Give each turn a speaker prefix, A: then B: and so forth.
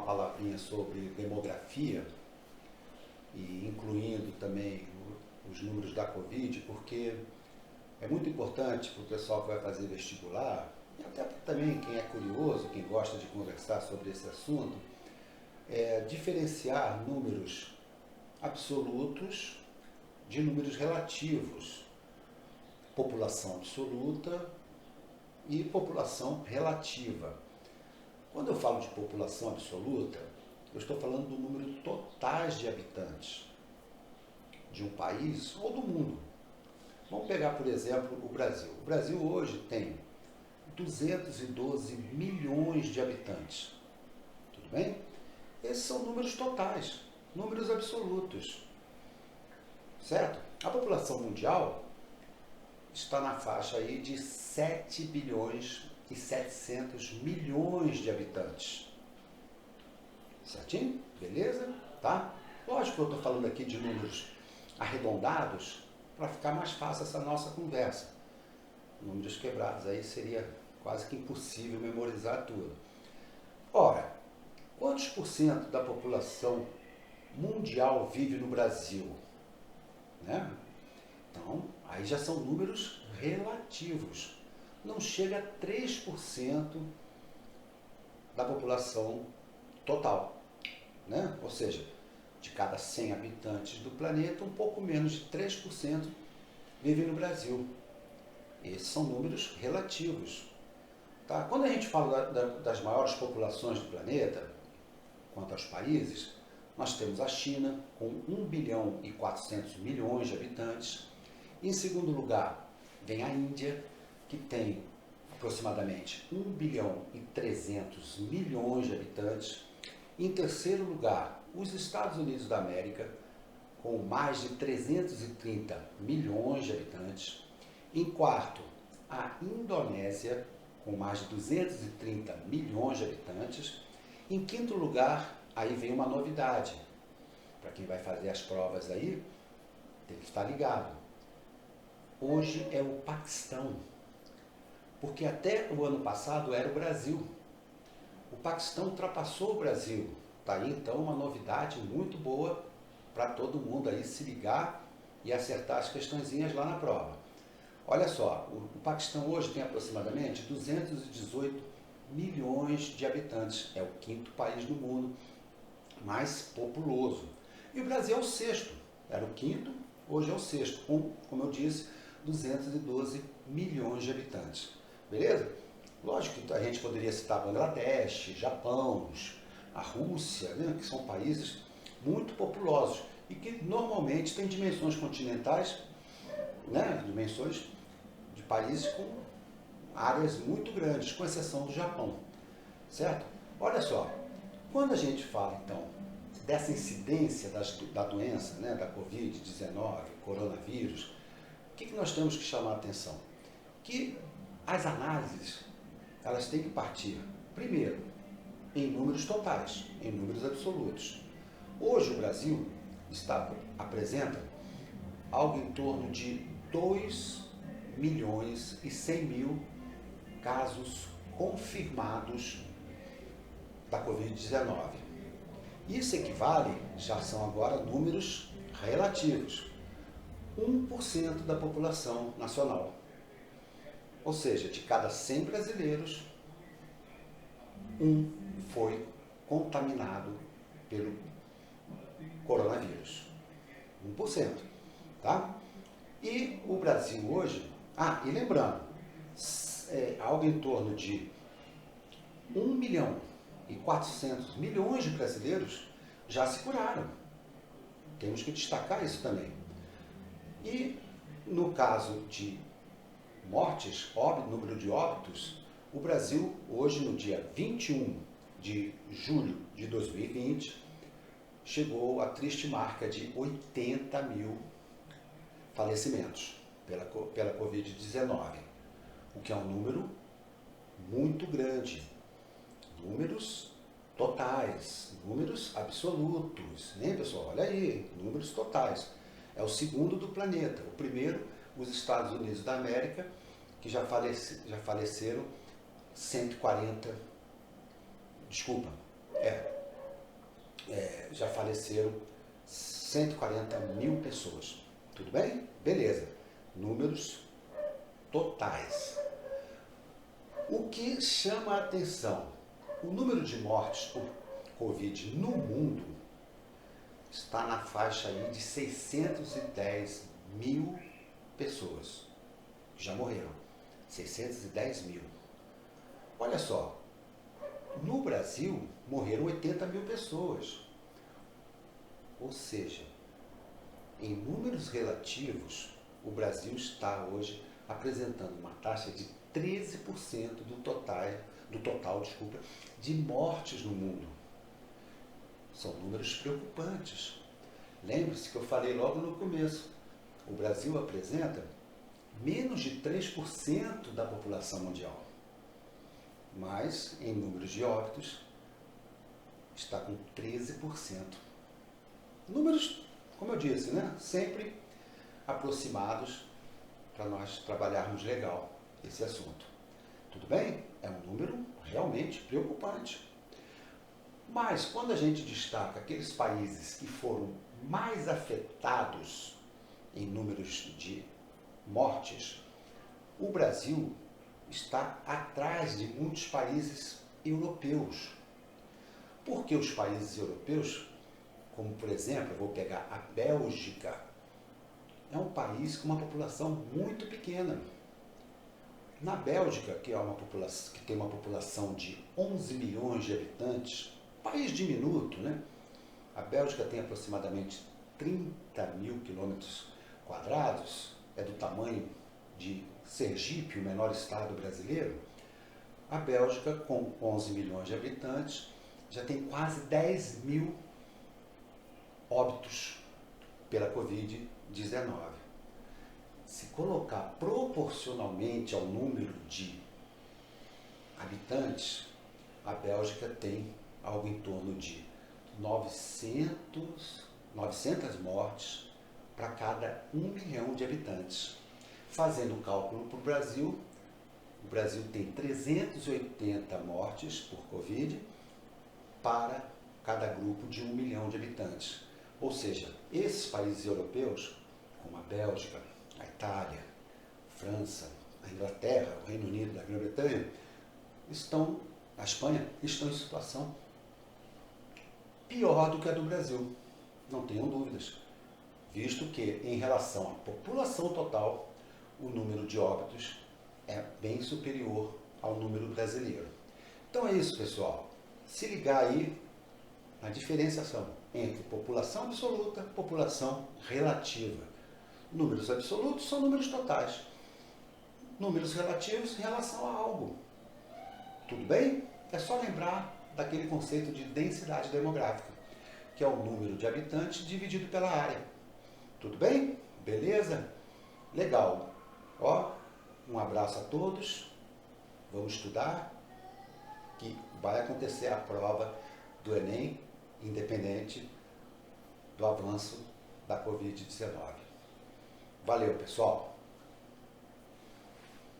A: palavrinha sobre demografia, e incluindo também os números da Covid, porque é muito importante para o pessoal que vai fazer vestibular, e até também quem é curioso, quem gosta de conversar sobre esse assunto, diferenciar números absolutos de números relativos, população absoluta e população relativa. Quando eu falo de população absoluta, eu estou falando do número totais de habitantes de um país ou do mundo. Vamos pegar, por exemplo, o Brasil. O Brasil hoje tem 212 milhões de habitantes. Tudo bem? Esses são números totais, números absolutos. Certo? A população mundial está na faixa aí de 7 bilhões e 700 milhões de habitantes. Certinho? Beleza? Tá? Lógico que eu estou falando aqui de números arredondados para ficar mais fácil essa nossa conversa. Números quebrados aí seria quase que impossível memorizar tudo. Ora, quantos por cento da população mundial vive no Brasil? Né? Então, aí já são números relativos. Não chega a 3% da população total. Né? Ou seja, de cada 100 habitantes do planeta, um pouco menos de 3% vivem no Brasil. Esses são números relativos. Tá? Quando a gente fala das maiores populações do planeta, quanto aos países, nós temos a China, com 1 bilhão e 400 milhões de habitantes. Em segundo lugar, vem a Índia, que tem aproximadamente 1 bilhão e 300 milhões de habitantes. Em terceiro lugar, os Estados Unidos da América, com mais de 330 milhões de habitantes. Em quarto, a Indonésia, com mais de 230 milhões de habitantes. Em quinto lugar, aí vem uma novidade. Para quem vai fazer as provas aí, tem que estar ligado. Hoje é o Paquistão, porque até o ano passado era o Brasil. O Paquistão ultrapassou o Brasil. Está aí então uma novidade muito boa para todo mundo aí se ligar e acertar as questõezinhas lá na prova. Olha só, o Paquistão hoje tem aproximadamente 218 milhões de habitantes. É o quinto país do mundo mais populoso. E o Brasil é o sexto. Era o quinto, hoje é o sexto, com, como eu disse, 212 milhões de habitantes. Beleza? Lógico que a gente poderia citar Bangladesh, Japão, a Rússia, né, que são países muito populosos e que normalmente têm dimensões continentais, né, dimensões de países com áreas muito grandes, com exceção do Japão. Certo? Olha só, quando a gente fala então dessa incidência da doença, né, da Covid-19, coronavírus, o que nós temos que chamar a atenção? Que as análises, elas têm que partir, primeiro, em números totais, em números absolutos. Hoje o Brasil apresenta algo em torno de 2 milhões e 100 mil casos confirmados da Covid-19. Isso equivale, já são agora números relativos, 1% da população nacional. Ou seja, de cada 100 brasileiros, um foi contaminado pelo coronavírus. 1%. Tá? E o Brasil hoje... e lembrando, algo em torno de 1 milhão e 400 milhões de brasileiros já se curaram. Temos que destacar isso também. E no caso de mortes, número de óbitos, o Brasil, hoje no dia 21 de julho de 2020, chegou à triste marca de 80 mil falecimentos pela Covid-19, o que é um número muito grande. Números totais, números absolutos, né, pessoal? Olha aí, números totais. É o segundo do planeta. O primeiro, os Estados Unidos da América, que já faleceram 140, já faleceram 140 mil pessoas. Tudo bem? Beleza. Números totais. O que chama a atenção? O número de mortes por Covid no mundo está na faixa aí de 610 mil pessoas que já morreram. 610 mil. Olha só, no Brasil morreram 80 mil pessoas. Ou seja, em números relativos, o Brasil está hoje apresentando uma taxa de 13% do total de mortes no mundo. São números preocupantes. Lembre-se que eu falei logo no começo. O Brasil apresenta menos de 3% da população mundial. Mas, em números de óbitos, está com 13%. Números, como eu disse, né? Sempre aproximados para nós trabalharmos legal esse assunto. Tudo bem? É um número realmente preocupante. Mas, quando a gente destaca aqueles países que foram mais afetados em números de mortes, o Brasil está atrás de muitos países europeus. Porque os países europeus, como por exemplo, eu vou pegar a Bélgica, é um país com uma população muito pequena. Na Bélgica, que tem uma população de 11 milhões de habitantes, país diminuto, né? A Bélgica tem aproximadamente 30 mil quilômetros quadrados, é do tamanho de Sergipe, o menor estado brasileiro. A Bélgica, com 11 milhões de habitantes, já tem quase 10 mil óbitos pela Covid-19. Se colocar proporcionalmente ao número de habitantes, a Bélgica tem algo em torno de 900 mortes para cada 1 milhão de habitantes. Fazendo o cálculo para o Brasil tem 380 mortes por Covid para cada grupo de 1 milhão de habitantes. Ou seja, esses países europeus, como a Bélgica, a Itália, a França, a Inglaterra, o Reino Unido, a Grã-Bretanha, a Espanha, estão em situação pior do que a do Brasil, não tenham dúvidas, visto que, em relação à população total, o número de óbitos é bem superior ao número brasileiro. Então é isso, pessoal. Se ligar aí na diferenciação entre população absoluta e população relativa. Números absolutos são números totais. Números relativos em relação a algo. Tudo bem? É só lembrar daquele conceito de densidade demográfica, que é o número de habitantes dividido pela área. Tudo bem? Beleza? Legal. Ó, um abraço a todos. Vamos estudar, que vai acontecer a prova do Enem, independente do avanço da Covid-19. Valeu, pessoal!